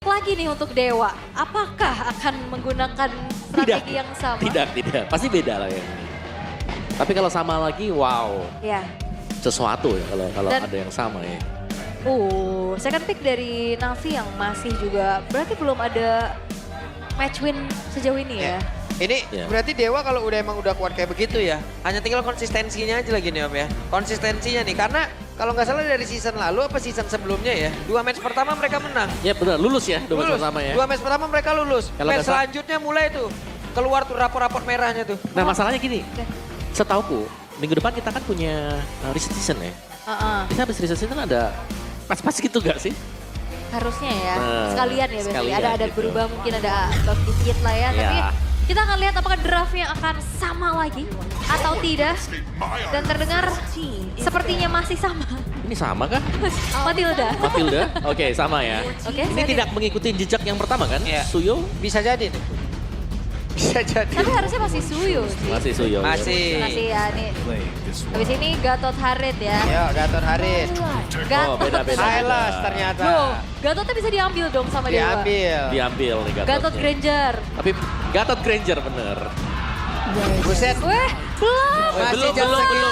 lagi nih untuk Dewa. Apakah akan menggunakan strategi yang sama? Tidak. Pasti beda lah ya. Tapi kalau sama lagi, wow. Ya. Sesuatu ya kalau Dan- ada yang sama ya. Second pick dari Navi yang masih juga berarti belum ada match win sejauh ini ya. Ini Ya. berarti Dewa kalau emang udah kuat kayak begitu ya. Hanya tinggal konsistensinya aja lagi nih Om ya. Konsistensinya nih karena kalau nggak salah dari season lalu apa season sebelumnya ya. 2 match pertama mereka menang. Ya benar, lulus ya 2 match pertama ya. 2 match pertama mereka lulus. Kalau Match nggak salah- selanjutnya mulai tuh keluar tuh rapor-rapor merahnya tuh. Nah masalahnya gini, setauku minggu depan kita kan punya reset season ya. Kita habis reset season ada pas-pas gitu gak sih? Harusnya ya. Nah, Sekalian ya biasanya. sekalian Ada gitu. berubah mungkin ada buff dikit lah ya. Tapi Ya. kita akan lihat apakah draftnya akan sama lagi atau tidak. Dan terdengar sepertinya masih sama. Ini sama kah? Matilda. Matilda? Oke sama ya. Oke. Ini tidak mengikuti jejak yang pertama kan? Iya. Suyo? Bisa jadi nih. Bisa jadi. Tapi harusnya masih Suyo sih. Masih Suyo. Masih. Masih ya nih. Habis ini Gatot Harit ya. Yo, Gatot Haris. Gatot. beda-beda. Silas ternyata. Loh, Gatotnya bisa diambil dong sama Dewa. Diambil. Diambil nih Gatotnya. Gatot Granger. Tapi Gatot Granger bener. Buset. Weh, belum. Masih belum, jam belum, segini.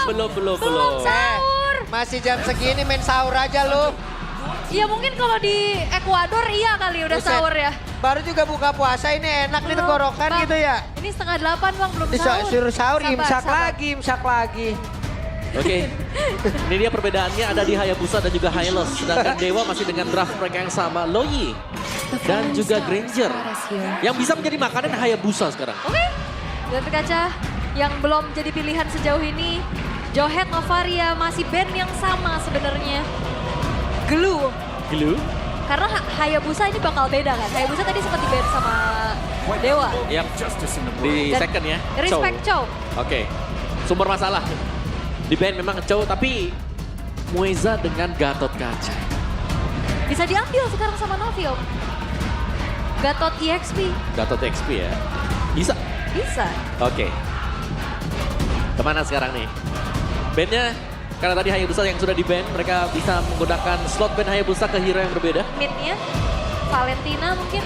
Belum sahur. Masih jam segini main sahur aja lu. Ya mungkin kalau di Ekuador iya kali udah Buset. sahur ya. Baru juga buka puasa ini enak nih Belum, tenggorokan Bang. gitu ya. Ini 7:30 Bang, belum Bisa sahur. suruh sahur, Sabar, sabar. imsak lagi. Oke, ini dia perbedaannya ada di Hayabusa dan juga Hylos. Sedangkan Dewa masih dengan draft mereka yang sama, Loyi dan juga Granger. Yang bisa menjadi makanan Hayabusa sekarang. Oke, Gatot Kaca yang belum jadi pilihan sejauh ini. Johet Novaria masih band yang sama sebenarnya. Glue. Glue? Karena Hayabusa ini bakal beda kan. Hayabusa tadi sempat di band sama Dewa. Yap, di Dan second ya. Respect Chow. Oke, sumber masalah. Di band memang Chow, tapi Mueza dengan Gatot Kaca. Bisa diambil sekarang sama Navi Om. Gatot EXP. Gatot XP ya. Bisa. Bisa. Oke. Kemana sekarang nih? Bandnya, karena tadi Hayabusa yang sudah di band, mereka bisa menggunakan slot band Hayabusa ke hero yang berbeda. Midnya Valentina mungkin.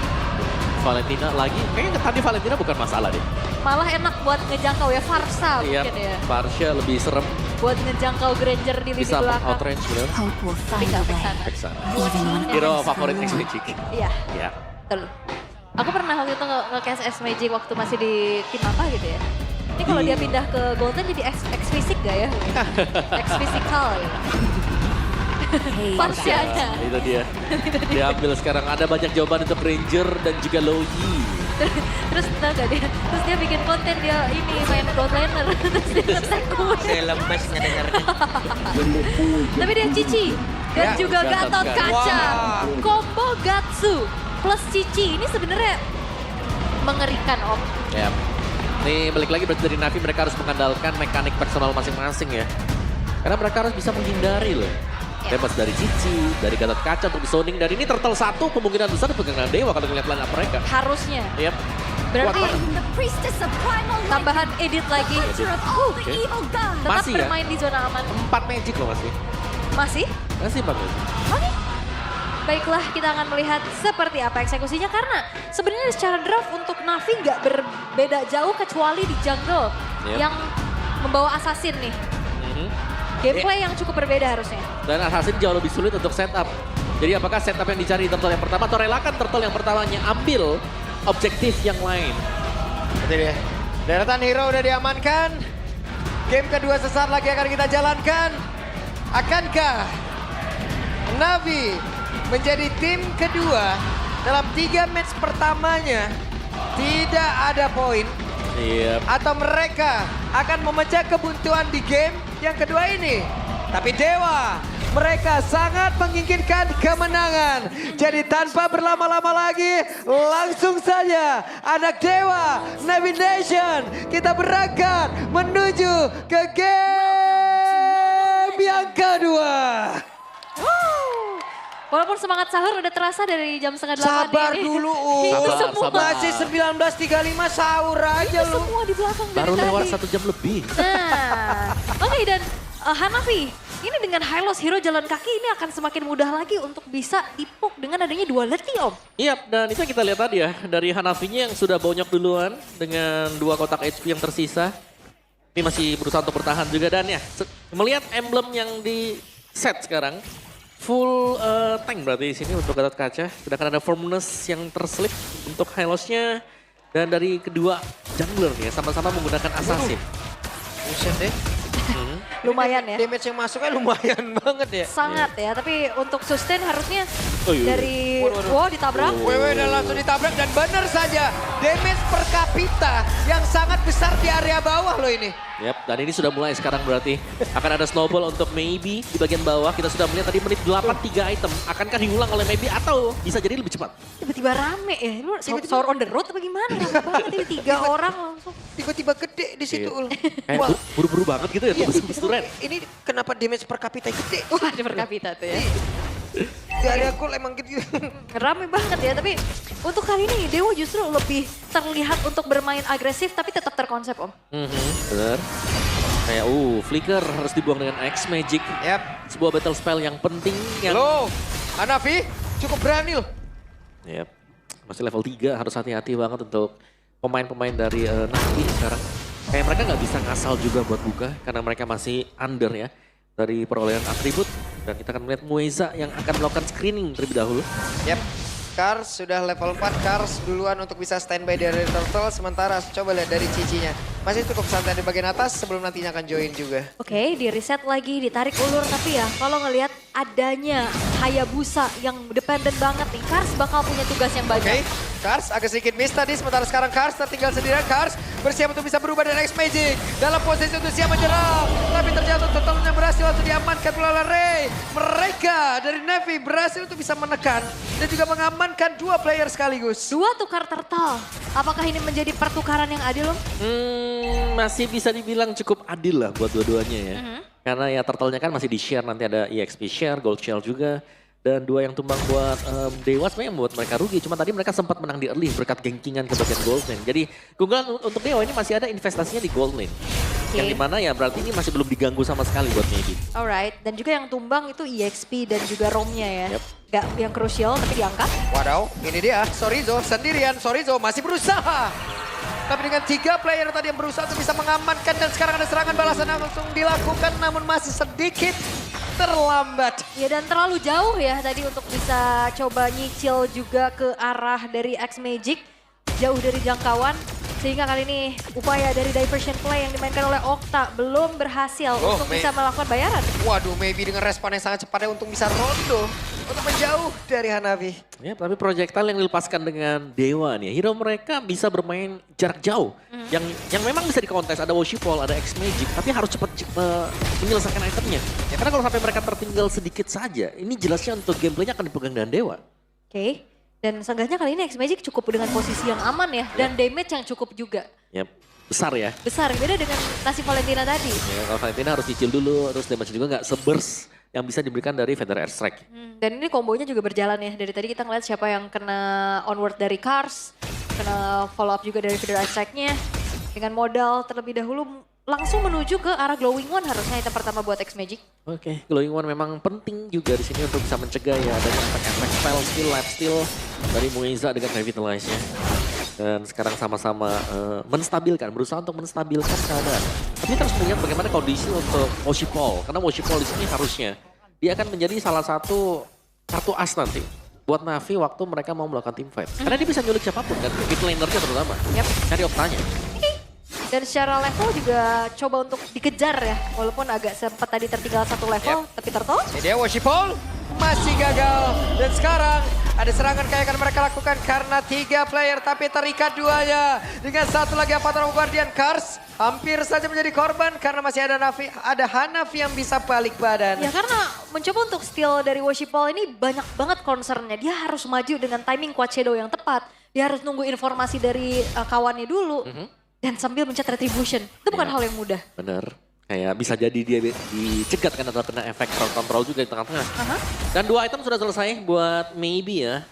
Valentina lagi, kayaknya tadi Valentina bukan masalah deh. Malah enak buat ngejangkau ya. Varsa Iya, mungkin ya. Varsha lebih serem, Buat ngejangkau Granger di lini bisa belakang. outrange bener. Hope will Tapi find nggak a way. kesana. Ke sana. Even when Hero others favorit are X alone. Magic. Iya, Ya. betul. Aku pernah waktu itu nge-cast S Magic waktu masih di tim apa gitu ya. Ini kalau dia pindah ke Golden jadi X fisik gak ya? X physical ya. Hey, Parsianya. Itu dia. Diambil sekarang. Ada banyak jawaban untuk Ranger dan juga Loyi. Terus tau gak dia? Terus dia bikin konten dia ini main Gold Laner. Terus dia nge-tag gue. Saya lemes ngedengarnya. Tapi dia Cici. Dan Ya, juga Gatot Gatot Kaca. Kaca. Wah. Combo Gatsu plus Cici. Ini sebenarnya mengerikan Om. Ya. Ini balik lagi berarti dari Navi mereka harus mengandalkan mekanik personal masing-masing ya. Karena mereka harus bisa menghindari loh. Ya. Bebas dari Cici, dari Gatot Kaca untuk zoning. Dan ini Turtle 1 kemungkinan besar dipegang Dewa kalau ngeliat line up mereka. Harusnya. Yap. Berarti Kuat banget. The priestess of primal light, tambahan edit lagi. hunter of all the Oke. evil gods. Tetap Masih ya? bermain di zona aman. 4 magic loh masih. Masih? Masih 4 magic. Oke. Baiklah, kita akan melihat seperti apa eksekusinya karena sebenarnya secara draft untuk Navi nggak berbeda jauh kecuali di jungle Yep. yang membawa assassin nih. Mhm. Gameplay yang cukup berbeda harusnya. Dan Assassin jauh lebih sulit untuk setup. Jadi apakah setup yang dicari Turtle yang pertama atau relakan Turtle yang pertamanya ambil objektif yang lain? Itu dia. Deretan hero udah diamankan. Game kedua sesaat lagi akan kita jalankan. Akankah Navi menjadi tim kedua dalam 3 match pertamanya tidak ada poin? Iya. Atau mereka akan memecah kebuntuan di game yang kedua ini? Tapi Dewa, mereka sangat menginginkan kemenangan. Jadi tanpa berlama-lama lagi, langsung saja anak Dewa, Navi Nation, kita berangkat menuju ke game yang kedua. Walaupun semangat sahur udah terasa dari jam 7:30 Sabar ini. dulu, Itu Sabar, semua. sabar. Masih 19.35 sahur aja Itu lu. semua di belakang Baru dari lewat tadi. 1 jam lebih. Nah, oke dan Hanafi, Ini dengan Hylos Hero jalan kaki ini akan semakin mudah lagi untuk bisa dipuk dengan adanya duality Om. Iya, dan itu yang kita lihat tadi ya. Dari Hanafinya yang sudah bonyok duluan dengan 2 kotak HP yang tersisa. Ini masih berusaha untuk bertahan juga dan ya. Melihat emblem yang di set sekarang. Full tank berarti di sini untuk Gatot Kaca. Sedangkan ada Firmness yang terselip untuk Hylosnya. Dan dari kedua jungler nih ya, sama-sama menggunakan Assassin. Buset deh. Lumayan ya. Damage yang masuknya lumayan banget ya. Sangat ya, tapi untuk sustain harusnya Oh, iya. dari Waduh. wow ditabrak. Wewe dan langsung ditabrak dan benar saja damage per kapita yang sangat besar di area bawah loh ini. Yap, dan ini sudah mulai sekarang berarti akan ada snowball untuk Maybe di bagian bawah. Kita sudah melihat tadi menit 8 3 item. Akankah diulang oleh Maybe atau bisa jadi lebih cepat? Tiba-tiba rame ya. Lu sahur on the road apa gimana? Rame banget ini 3 orang langsung. Tiba-tiba gede di situ. Ul. Kayak Wah, buru-buru banget gitu ya, tebus-tebus duren. ini kenapa damage per kapita gede? Wah, di per kapita tuh ya. Dari aku emang gitu. Rame banget ya, tapi untuk kali ini Dewa justru lebih terlihat untuk bermain agresif tapi tetap terkonsep Om. Bener. Kayak Flicker harus dibuang dengan X Magic. Yap. Sebuah battle spell yang penting. Yang... Loh, Hanafi cukup berani loh. Yap. Masih level 3 harus hati-hati banget untuk pemain-pemain dari Navi sekarang. Kayak mereka nggak bisa ngasal juga buat buka karena mereka masih under ya dari perolehan atribut. Dan kita akan melihat Mueza yang akan melakukan screening terlebih dahulu. Yap. Kars sudah level 4, Kars duluan untuk bisa standby dari Turtle. Sementara coba lihat dari Cicinya. Masih cukup santai di bagian atas sebelum nantinya akan join juga. Oke, di reset lagi, ditarik ulur. Tapi ya kalau ngelihat adanya Hayabusa yang dependent banget nih, Kars bakal punya tugas yang banyak. Oke, Kars agak sedikit miss tadi. Sementara sekarang Kars tertinggal sendirian. Kars bersiap untuk bisa berubah dengan X Magic. Dalam posisi untuk siap menyerang. Tapi terjatuh totalnya berhasil untuk diamankan oleh Ray. Mereka dari Na'Vi berhasil untuk bisa menekan. Dan juga mengamankan 2 player sekaligus. 2 tukar turtle. Apakah ini menjadi pertukaran yang adil Om? Masih bisa dibilang cukup adil lah buat dua-duanya ya. Karena ya turtle-nya kan masih di-share, nanti ada EXP share, Gold Shell juga. Dan 2 yang tumbang buat Dewa sebenarnya membuat mereka rugi. Cuma tadi mereka sempat menang di early berkat gengkingan ke bagian gold lane. Jadi keunggulan untuk Dewa ini masih ada investasinya di gold lane. Oke. Yang dimana ya berarti ini masih belum diganggu sama sekali buat Maybe. Alright, dan juga yang tumbang itu EXP dan juga ROM-nya ya. Yep. Gak yang krusial tapi diangkat. Wadaw, ini dia. Sorizo sendirian. Sorizo masih berusaha. Tapi dengan 3 player tadi yang berusaha untuk bisa mengamankan. Dan sekarang ada serangan balasan yang langsung dilakukan. Namun masih sedikit terlambat. Ya dan terlalu jauh ya tadi untuk bisa coba nyicil juga ke arah dari X Magic. Jauh dari jangkauan. Sehingga kali ini upaya dari diversion play yang dimainkan oleh Okta belum berhasil untuk bisa melakukan bayaran. Waduh, Maybe dengan respon yang sangat cepatnya untuk bisa rondo. Untuk menjauh dari Hanafi. Ya, tapi projectile yang dilepaskan dengan Dewa nih. Hero mereka bisa bermain jarak jauh. Yang memang bisa dikontes. Ada Worshipful, ada X Magic. Tapi harus cepat menyelesaikan itemnya. Ya, karena kalau sampai mereka tertinggal sedikit saja. Ini jelasnya untuk gameplaynya akan dipegang dengan Dewa. Oke. Dan seenggaknya kali ini X Magic cukup dengan posisi yang aman ya. Dan damage yang cukup juga. Ya, besar ya. Besar, beda dengan nasib Valentina tadi. Ya, kalau Valentina harus cicil dulu. Terus damage juga nggak se-burst yang bisa diberikan dari Feather Airstrike. Dan ini kombonya juga berjalan ya. Dari tadi kita ngeliat siapa yang kena onward dari Kars. Kena follow up juga dari Feather Airstrike-nya. Dengan modal terlebih dahulu langsung menuju ke arah Glowing One harusnya item pertama buat X Magic. Oke, Glowing One memang penting juga di sini untuk bisa mencegah ya adanya efek-efek spell skill, life steal dari Mueza dengan Revitalize-nya. Dan sekarang sama-sama menstabilkan, berusaha untuk menstabilkan keadaan. Tapi kita harus melihat bagaimana kondisi untuk Worshipful. Karena Worshipful di sini harusnya dia akan menjadi salah satu kartu as nanti buat Navi waktu mereka mau melakukan team fight. Karena dia bisa nyulik siapapun kan, mid laner-nya terutama. Yap. Cari Octanya. Dan secara level juga coba untuk dikejar ya. Walaupun agak sempat tadi tertinggal 1 level, tapi Turtle. Ini dia Worshipful masih gagal. Dan sekarang ada serangan kayak akan mereka lakukan karena 3 player tapi terikat 2-nya. Dengan 1 lagi Avatar of Guardian. Kars hampir saja menjadi korban karena masih ada Hanafi yang bisa balik badan. Ya karena mencoba untuk steal dari Worshipful ini banyak banget concernnya. Dia harus maju dengan timing Quad Shadow yang tepat. Dia harus nunggu informasi dari kawannya dulu. Dan sambil mencet retribution. Itu bukan hal yang mudah. Bener. Kayak bisa jadi dia dicegat kan atau kena efek crowd control juga di tengah-tengah. Dan 2 item sudah selesai buat Maybe ya.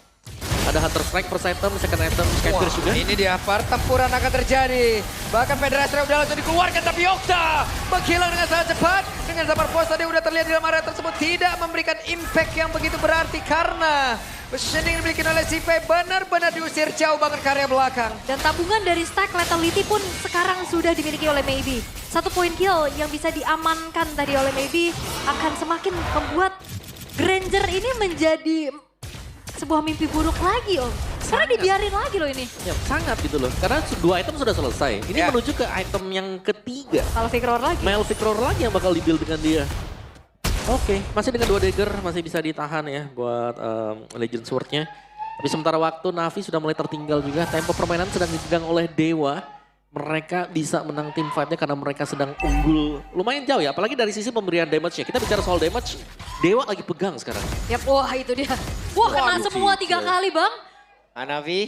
Ada Hunter Strike first item, second item, Skyfierce juga. Ini dia pertempuran akan terjadi. Bahkan Federasi udah langsung dikeluarkan tapi Okta menghilang dengan sangat cepat. Dengan Zamar Force tadi udah terlihat di dalam area tersebut tidak memberikan impact yang begitu berarti karena positioning yang dimiliki oleh Sive benar-benar diusir jauh banget ke area belakang. Dan tabungan dari stack Lethality pun sekarang sudah dimiliki oleh Maybe. 1 poin kill yang bisa diamankan tadi oleh Maybe akan semakin membuat Granger ini menjadi sebuah mimpi buruk lagi Om. Karena dibiarin lagi loh ini. Ya, sangat gitu loh. Karena 2 item sudah selesai. Ini Ya. menuju ke item yang ketiga. Kalau Victor lagi. Malphite Roar lagi yang bakal di-build dengan dia. Oke, masih dengan 2 dagger, masih bisa ditahan ya buat Legend Sword-nya. Tapi sementara waktu Navi sudah mulai tertinggal juga. Tempo permainan sedang dipegang oleh Dewa. Mereka bisa menang tim fight-nya karena mereka sedang unggul. Lumayan jauh ya, apalagi dari sisi pemberian damage-nya. Kita bicara soal damage, Dewa lagi pegang sekarang. Yap, wah itu dia. Wah kena Waduh, semua 3 gila. kali Bang. Hanafi,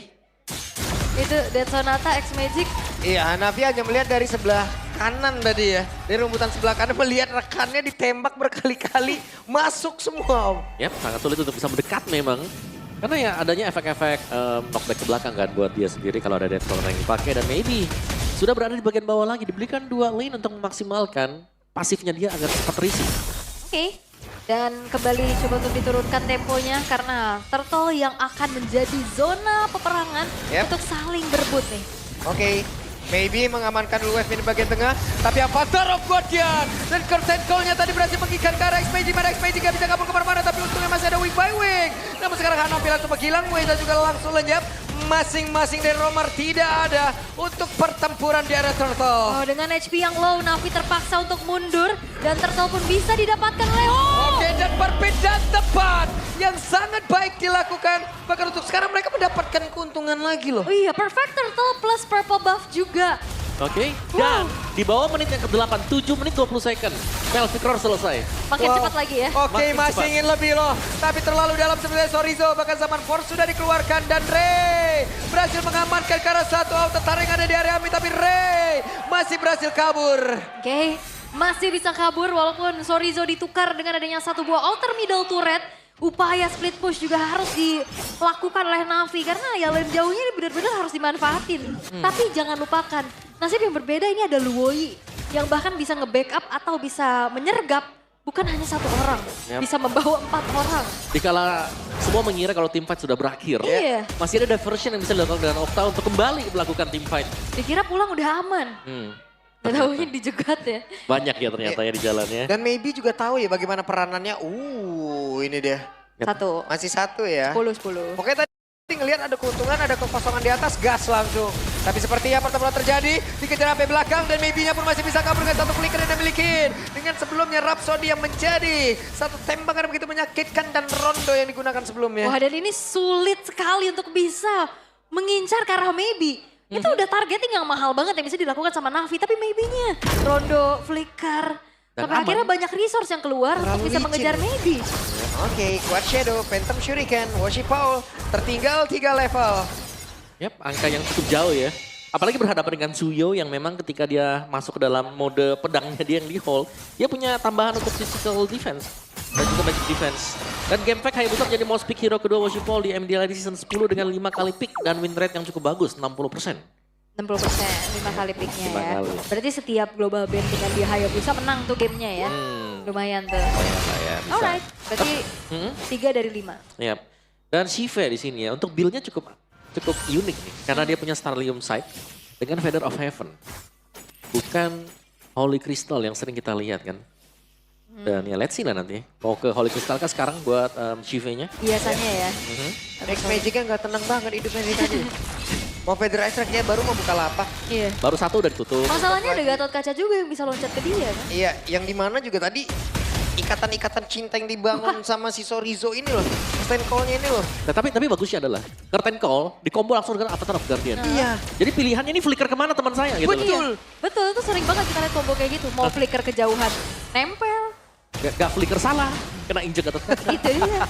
Itu Dead Sonata X Magic. iya Hanafi hanya melihat dari sebelah kanan tadi ya. Dari rumputan sebelah kanan melihat rekannya ditembak berkali-kali masuk semua Om. Yap, sangat sulit untuk bisa mendekat memang. Karena ya adanya efek-efek knockback ke belakang kan buat dia sendiri kalau ada Death Collar yang dipakai. Dan maybe sudah berada di bagian bawah lagi. Diberikan 2 lane untuk memaksimalkan pasifnya dia agar cepat terisi. Oke. Dan kembali coba untuk diturunkan temponya karena Turtle yang akan menjadi zona peperangan Yep. untuk saling berebut nih. Oke, Maybe mengamankan dulu wave di bagian tengah. Tapi Avatar of Guardian dan Curtain Call-nya tadi berhasil mengikat ke arah XPG. Mana XPG gak bisa kabur kemana-mana tapi untungnya masih ada wing by wing. Namun sekarang Hanafi langsung menghilang, Weza juga langsung lenyap. Masing-masing dari Romar tidak ada untuk pertempuran di area Turtle. Oh, dengan HP yang low, Navi terpaksa untuk mundur dan Turtle pun bisa didapatkan oleh Oke, dan perbedaan tepat yang sangat baik dilakukan. Bahkan untuk sekarang mereka mendapatkan keuntungan lagi loh. Oh iya, Perfect Turtle plus Purple Buff juga. Oke, dan di bawah menit yang ke-8, 7 menit 20 second. Malphite Roar selesai. Makin Wow. cepat lagi ya. Oke, Makin masih cepat. ingin lebih loh. Tapi terlalu dalam sebenarnya Sorizo. Bahkan Zaman Force sudah dikeluarkan. Dan Ray berhasil mengamankan ke arah satu auto taring ada di area Ami. Tapi Ray masih berhasil kabur. Oke, masih bisa kabur walaupun Sorizo ditukar dengan adanya 1 buah outer middle turret. Upaya split push juga harus dilakukan oleh Navi karena ya lane jauhnya ini benar-benar harus dimanfaatin. Tapi jangan lupakan, nasib yang berbeda ini ada Luoyi yang bahkan bisa nge-backup atau bisa menyergap bukan hanya 1 orang, Yap. bisa membawa 4 orang. Dikala semua mengira kalau team fight sudah berakhir, Iya. masih ada diversion yang bisa dilakukan dengan Okta untuk kembali melakukan team fight. Dikira pulang udah aman, dan tahunya dijegat ya. Banyak ya ternyata ya di jalannya. Dan Maybe juga tahu ya bagaimana peranannya. Ini dia. 1, Masih 1 ya. 10. Oke, tadi ngelihat ada keuntungan, ada kekosongan di atas, gas langsung. Tapi sepertinya pertempuran terjadi, dikejar sampai belakang dan Maybe-nya pun masih bisa kabur dengan 1 flicker yang dimiliki. Dengan sebelumnya Rhapsody yang menjadi 1 tembakan yang begitu menyakitkan dan rondo yang digunakan sebelumnya. Wah, dan ini sulit sekali untuk bisa mengincar ke arah Maybe. Itu udah targeting yang mahal banget yang bisa dilakukan sama Navi, tapi Maybe-nya rondo, flicker. Dan Sampai aman. akhirnya banyak resource yang keluar untuk Terlalu bisa licin. mengejar Maybe. Oke, Quad Shadow, Phantom Shuriken, Washi Paul, tertinggal 3 level. Yap, angka yang cukup jauh ya. Apalagi berhadapan dengan Suyo yang memang ketika dia masuk ke dalam mode pedangnya dia yang di hold, dia punya tambahan untuk physical defense dan juga magic defense. Dan game fact Hayabusa menjadi most pick hero kedua Washi Paul di MDL di season 10 dengan 5 kali pick dan win rate yang cukup bagus, 60%. 60%, 5 kali picknya 5 ya. kali. Berarti setiap global band dengan dia Hayabusa menang tuh gamenya ya. Lumayan tuh. Ya, bisa. Alright, berarti Hmm? 3 dari 5. Yap. Dan Shive di sini ya, untuk build-nya cukup unik nih. Karena dia punya Starlium Sight dengan Feather of Heaven. Bukan Holy Crystal yang sering kita lihat kan. Dan ya let's see lah nanti. Mau ke Holy Crystal kah sekarang buat Shive-nya? Biasanya ya. Next Magic-nya nggak tenang banget hidupnya sih tadi. Mau Federal Strike-nya baru mau buka lapak. Iya. Baru 1 udah ditutup. Masalahnya ada Gatot Kaca juga yang bisa loncat ke dia kan. Iya, yang dimana juga tadi ikatan-ikatan cinta yang dibangun sama si Sorizo ini loh. Stand call-nya ini loh. Nah, tapi bagusnya adalah Curtain Call di combo langsung dengan Avatar of Guardian. Iya. Jadi pilihannya ini flicker kemana teman saya gitu. Betul. Iya, betul, itu sering banget kita lihat combo kayak gitu. Mau flicker kejauhan, nempel. Gak flicker salah, kena injek Gatot Kaca. Itu dia.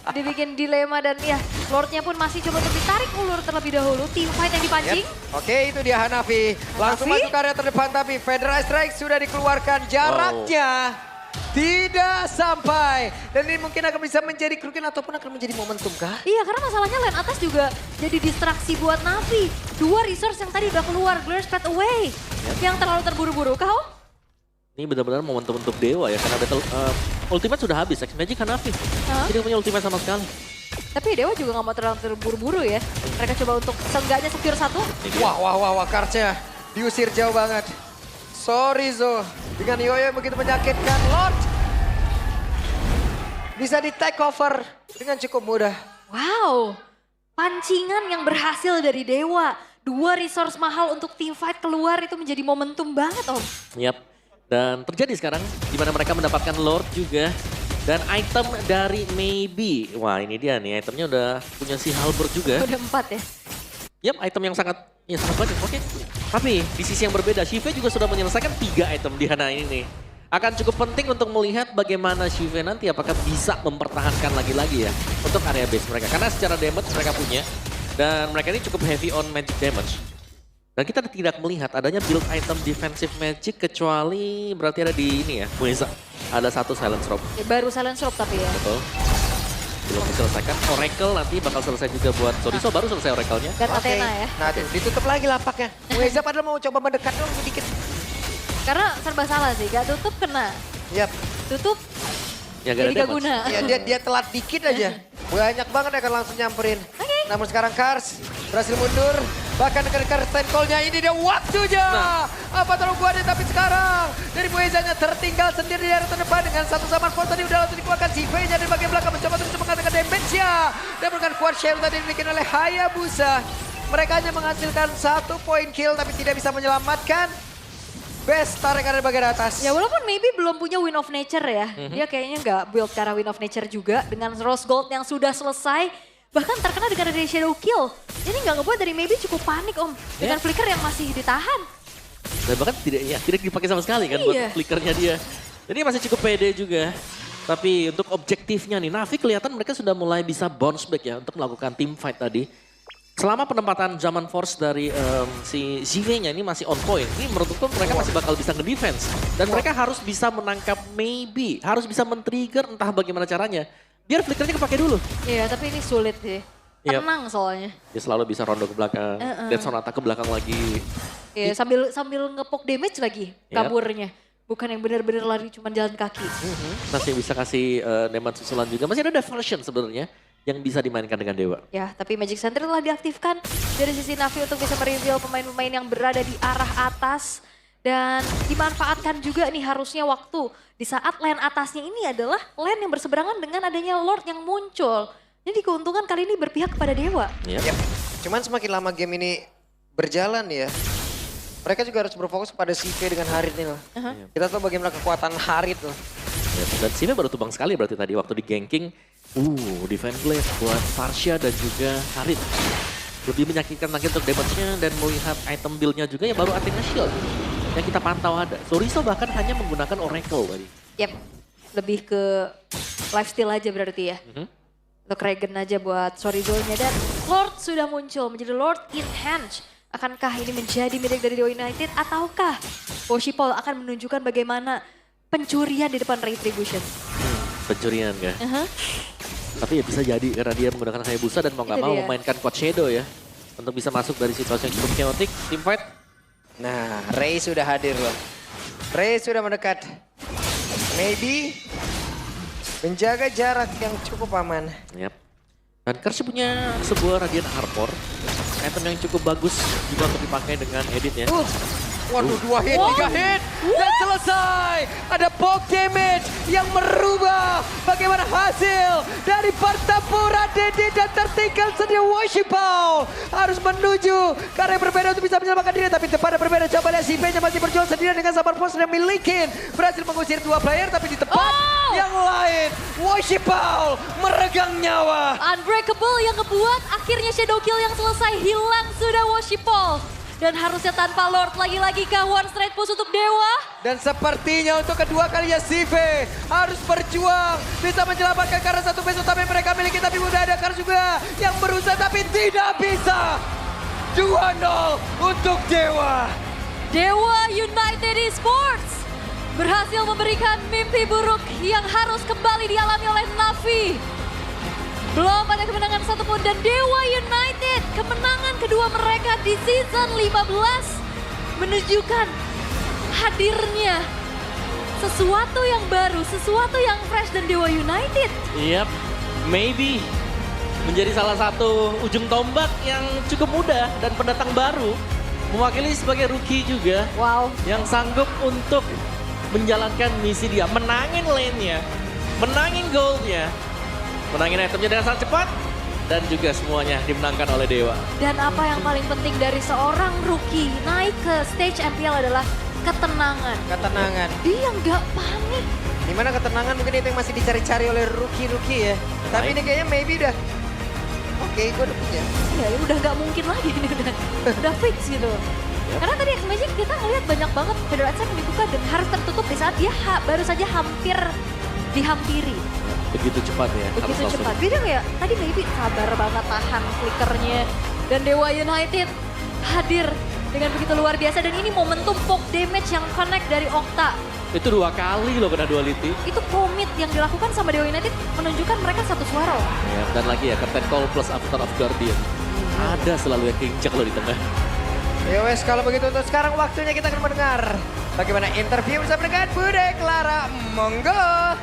Dibikin dilema dan ya Lordnya pun masih coba untuk ditarik ulur terlebih dahulu. Team fight yang dipancing. Oke, itu dia Hanafi. Langsung Hanafi. masuk ke area terdepan tapi Federal Strike sudah dikeluarkan jaraknya. Tidak sampai. Dan ini mungkin akan bisa menjadi kerugian ataupun akan menjadi momentum kah? Iya, karena masalahnya lane atas juga jadi distraksi buat Navi. 2 resource yang tadi udah keluar, Glare spread away. Yang terlalu terburu-buru. Kau? Ini benar-benar momentum untuk Dewa ya, karena battle ultimate sudah habis, X-Magic Hanafi. Tidak punya ultimate sama sekali. Tapi Dewa juga gak mau terlalu terburu-buru ya. Mereka coba untuk seenggaknya secure 1. Wah, Kartsnya diusir jauh banget. Sorry Zo, dengan Yoyo yang begitu menyakitkan. Lord bisa di take over dengan cukup mudah. Wow, pancingan yang berhasil dari Dewa. 2 resource mahal untuk teamfight keluar itu menjadi momentum banget Om. Yap, dan terjadi sekarang di mana mereka mendapatkan Lord juga. Dan item dari Maybe. Wah ini dia nih, itemnya udah punya si Halberd juga. Udah 4 ya. Yap, item yang sangat banyak. Oke. Tapi di sisi yang berbeda, Shive juga sudah menyelesaikan 3 item di Hana ini nih. Akan cukup penting untuk melihat bagaimana Shive nanti apakah bisa mempertahankan lagi-lagi ya untuk area base mereka. Karena secara damage mereka punya. Dan mereka ini cukup heavy on magic damage. Dan kita tidak melihat adanya build item defensive magic kecuali berarti ada di ini ya, Mueza. Ada 1 silence rope. Ya, baru silence rope tapi ya. Betul. Belum diselesaikan. Oracle nanti bakal selesai juga buat Soriso, baru selesai Oracle-nya. Dan Athena ya. Nah ditutup lagi lapaknya. Mueza padahal mau coba mendekat dong sedikit. Karena serba salah sih, gak tutup kena. Yap. Tutup Ya, jadi gak guna. Ya dia telat dikit aja. Banyak banget yang akan langsung nyamperin. Namun sekarang Kars berhasil mundur. Bahkan dekat-dekat stand call-nya ini dia waktunya. Apa terlalu kuatnya tapi sekarang dari Muezanya tertinggal sendiri di area terdepan dengan satu zaman force tadi udah langsung dikeluarkan si V-nya dari bagian belakang mencoba terus mengatakan damage-nya. Dan bukan kuat share tadi dimiliki oleh Hayabusa. Mereka hanya menghasilkan 1 point kill tapi tidak bisa menyelamatkan. Best tarik dari bagian atas. Ya walaupun maybe belum punya Win of Nature ya. Dia kayaknya nggak build ke arah Win of Nature juga. Dengan Rose Gold yang sudah selesai. Bahkan terkena dengan dari Shadow Kill. Ini nggak ngebuat dari maybe cukup panik Om. Dengan flicker yang masih ditahan. Dan bahkan tidak dipakai sama sekali kan buat flickernya dia. Jadi masih cukup pede juga. Tapi untuk objektifnya nih, Navi kelihatan mereka sudah mulai bisa bounce back ya untuk melakukan team fight tadi. Selama penempatan zaman force dari si ZV-nya ini masih on point. Ini menurutku mereka masih bakal bisa nge-defense. Dan mereka harus bisa menangkap maybe. Harus bisa men-trigger entah bagaimana caranya. Biar flickernya kepake dulu. Iya tapi ini sulit sih. Tenang soalnya. Dia selalu bisa rondo ke belakang. Dead Sonata ke belakang lagi. Iya sambil ngepok damage lagi kaburnya. Bukan yang benar-benar lari cuma jalan kaki. Masih bisa kasih damage susulan juga. Masih ada diversion sebenarnya yang bisa dimainkan dengan Dewa. Ya, tapi Magic Center telah diaktifkan dari sisi Navi untuk bisa mereveal pemain-pemain yang berada di arah atas. Dan dimanfaatkan juga nih harusnya waktu di saat lane atasnya ini adalah lane yang berseberangan dengan adanya Lord yang muncul. Jadi keuntungan kali ini berpihak kepada Dewa. Yep. Cuman semakin lama game ini berjalan ya, mereka juga harus berfokus pada CV dengan Harit nih loh. Kita tahu bagaimana kekuatan Harit loh. Ya, dan Sive baru tumbang sekali berarti tadi waktu di ganking. Defense blade buat Farsha dan juga Harit. Lebih menyakitkan lagi untuk damage-nya dan melihat item build-nya juga ya baru Athena Shield. Yang kita pantau ada. Soriso bahkan hanya menggunakan Oracle tadi. Yap, lebih ke lifesteal aja berarti ya. Untuk Regen aja buat Sorizo-nya. Dan Lord sudah muncul menjadi Lord in Hand. Akankah ini menjadi milik dari Dewa United ataukah Woshipol akan menunjukkan bagaimana pencurian di depan Retribution? Pencurian kah? Tapi ya bisa jadi karena dia menggunakan Hayabusa dan mau nggak mau memainkan Quad Shadow ya. Untuk bisa masuk dari situasi yang cukup chaotic, team fight. Nah, Ray sudah hadir loh. Ray sudah mendekat. Maybe menjaga jarak yang cukup aman. Yap. Dan Kersh punya sebuah Radiant Armor. Item yang cukup bagus juga untuk dipakai dengan editnya. Waduh, 2 hit, 3 hit. Dan selesai. Ada poke damage yang merubah bagaimana hasil dari pertempuran Dedi dan tertinggal sendiri Woshipol. Harus menuju ke area berbeda untuk bisa menyelamatkan diri. Tapi tepat berbeda, coba lihat si V-nya masih berjuang sendirian dengan sabar pos yang milikin. Berhasil mengusir 2 player tapi di tempat yang lain. Woshipol meregang nyawa. Unbreakable yang ngebuat akhirnya Shadow Kill yang selesai hilang sudah Woshipol. Dan harusnya tanpa Lord lagi-lagi ke one straight push untuk Dewa. Dan sepertinya untuk kedua kalinya Sive harus berjuang. Bisa menyelamatkan karena satu base utama yang mereka miliki. Tapi udah ada Kars juga yang berusaha tapi tidak bisa. 2-0 untuk Dewa. Dewa United Esports berhasil memberikan mimpi buruk yang harus kembali dialami oleh Navi. Belum ada kemenangan satupun dan Dewa United kemenangan kedua mereka di season 15 menunjukkan hadirnya sesuatu yang baru, sesuatu yang fresh dan Dewa United. Yap, maybe menjadi salah satu ujung tombak yang cukup muda dan pendatang baru. Mewakili sebagai rookie juga. Wow. Yang sanggup untuk menjalankan misi dia. Menangin lane-nya, menangin gold-nya, menangin itemnya dengan sangat cepat. Dan juga semuanya dimenangkan oleh Dewa. Dan apa yang paling penting dari seorang rookie naik ke stage MPL adalah ketenangan. Ketenangan. Dia nggak panik. Dimana ketenangan mungkin itu yang masih dicari-cari oleh rookie-rookie ya. Tapi ini kayaknya maybe udah, oke, gue udah punya. Ya udah nggak mungkin lagi ini udah fix gitu. Karena tadi X Magic kita ngeliat banyak banget Federation yang dibuka dan harus tertutup di saat dia baru saja hampir dihampiri. Begitu cepat ya. harus Begitu langsung. cepat. Beda nggak ya? Tadi maybe sabar banget tahan flickernya. Dan Dewa United hadir dengan begitu luar biasa. Dan ini momentum poke damage yang connect dari Okta. Itu 2 kali loh kena duality. Itu komit yang dilakukan sama Dewa United menunjukkan mereka satu suara. Ya, dan lagi ya, Captain Call plus Avatar of Guardian. Ada selalu yang kincak loh di tengah. Ya wes, kalau begitu untuk sekarang waktunya kita akan mendengar bagaimana interview bersama dengan Bude Clara. Monggo.